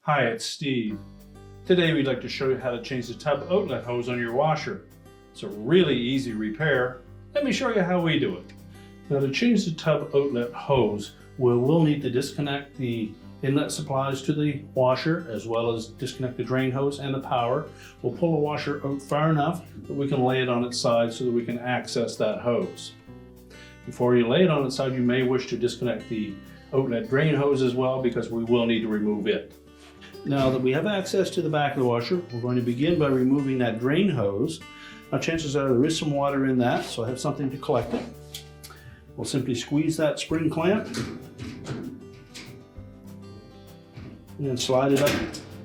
Hi, it's Steve. Today we'd like to show you how to change the tub outlet hose on your washer. It's a really easy repair. Let me show you how we do it. Now, to change the tub outlet hose, we'll need to disconnect the inlet supplies to the washer, as well as disconnect the drain hose and the power. We'll pull the washer out far enough that we can lay it on its side so that we can access that hose. Before you lay it on its side, you may wish to disconnect the outlet drain hose as well, because we will need to remove it. Now that we have access to the back of the washer, we're going to begin by removing that drain hose. Now, chances are there is some water in that, so I have something to collect it. We'll simply squeeze that spring clamp and then slide it up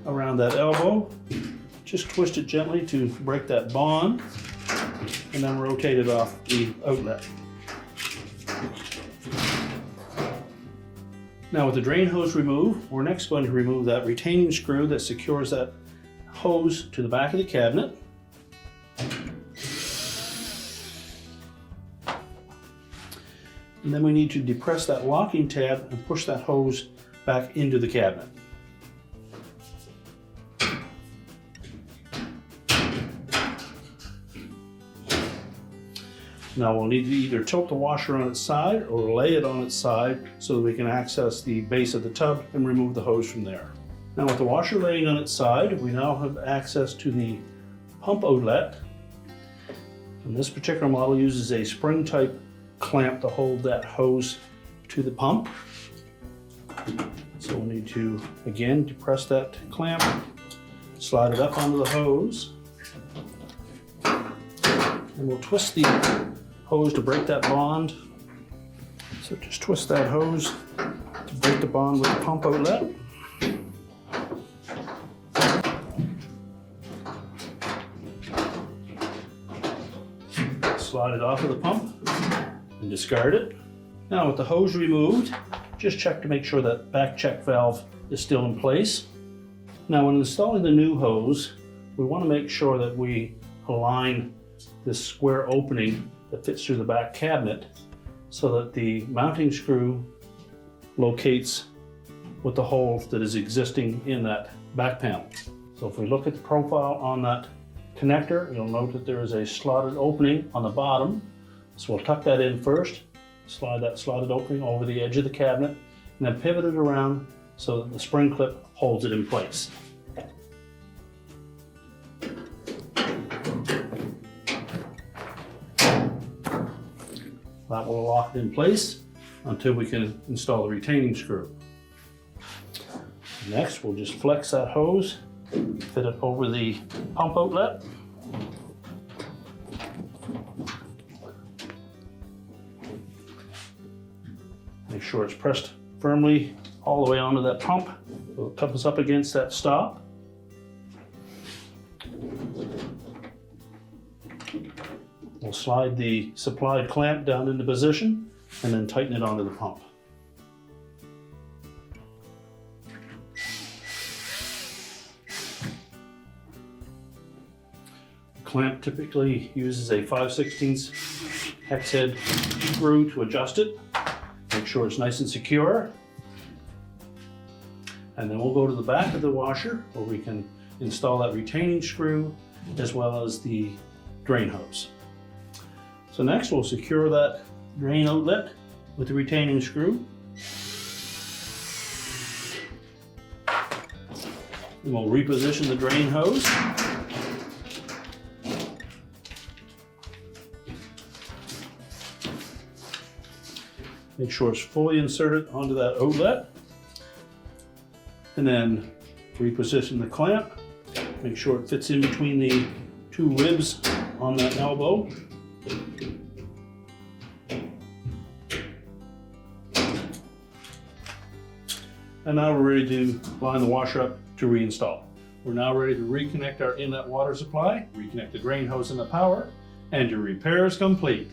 around that elbow. Just twist it gently to break that bond, and then rotate it off the outlet. Now, with the drain hose removed, we're next going to remove that retaining screw that secures that hose to the back of the cabinet. And then we need to depress that locking tab and push that hose back into the cabinet. Now, we'll need to either tilt the washer on its side or lay it on its side so that we can access the base of the tub and remove the hose from there. Now, with the washer laying on its side, we now have access to the pump outlet. And this particular model uses a spring type clamp to hold that hose to the pump. So we'll need to, again, depress that clamp, slide it up onto the hose, and we'll twist the hose to break that bond. So just twist that hose to break the bond with the pump outlet. Slide it off of the pump and discard it. Now, with the hose removed, just check to make sure that back check valve is still in place. Now, when installing the new hose, we want to make sure that we align this square opening that fits through the back cabinet so that the mounting screw locates with the hole that is existing in that back panel. So if we look at the profile on that connector, you'll note that there is a slotted opening on the bottom. So we'll tuck that in first, slide that slotted opening over the edge of the cabinet, and then pivot it around so that the spring clip holds it in place. That will lock it in place until we can install the retaining screw. Next, we'll just flex that hose, fit it over the pump outlet. Make sure it's pressed firmly all the way onto that pump. It'll cup us up against that stop. We'll slide the supplied clamp down into position and then tighten it onto the pump. The clamp typically uses a 5/16 hex head screw to adjust it. Make sure it's nice and secure. And then we'll go to the back of the washer where we can install that retaining screw as well as the drain hose. So next, we'll secure that drain outlet with the retaining screw. And we'll reposition the drain hose. Make sure it's fully inserted onto that outlet. And then reposition the clamp. Make sure it fits in between the two ribs on that elbow. And now we're ready to line the washer up to reinstall. We're now ready to reconnect our inlet water supply, reconnect the drain hose and the power, and your repair is complete.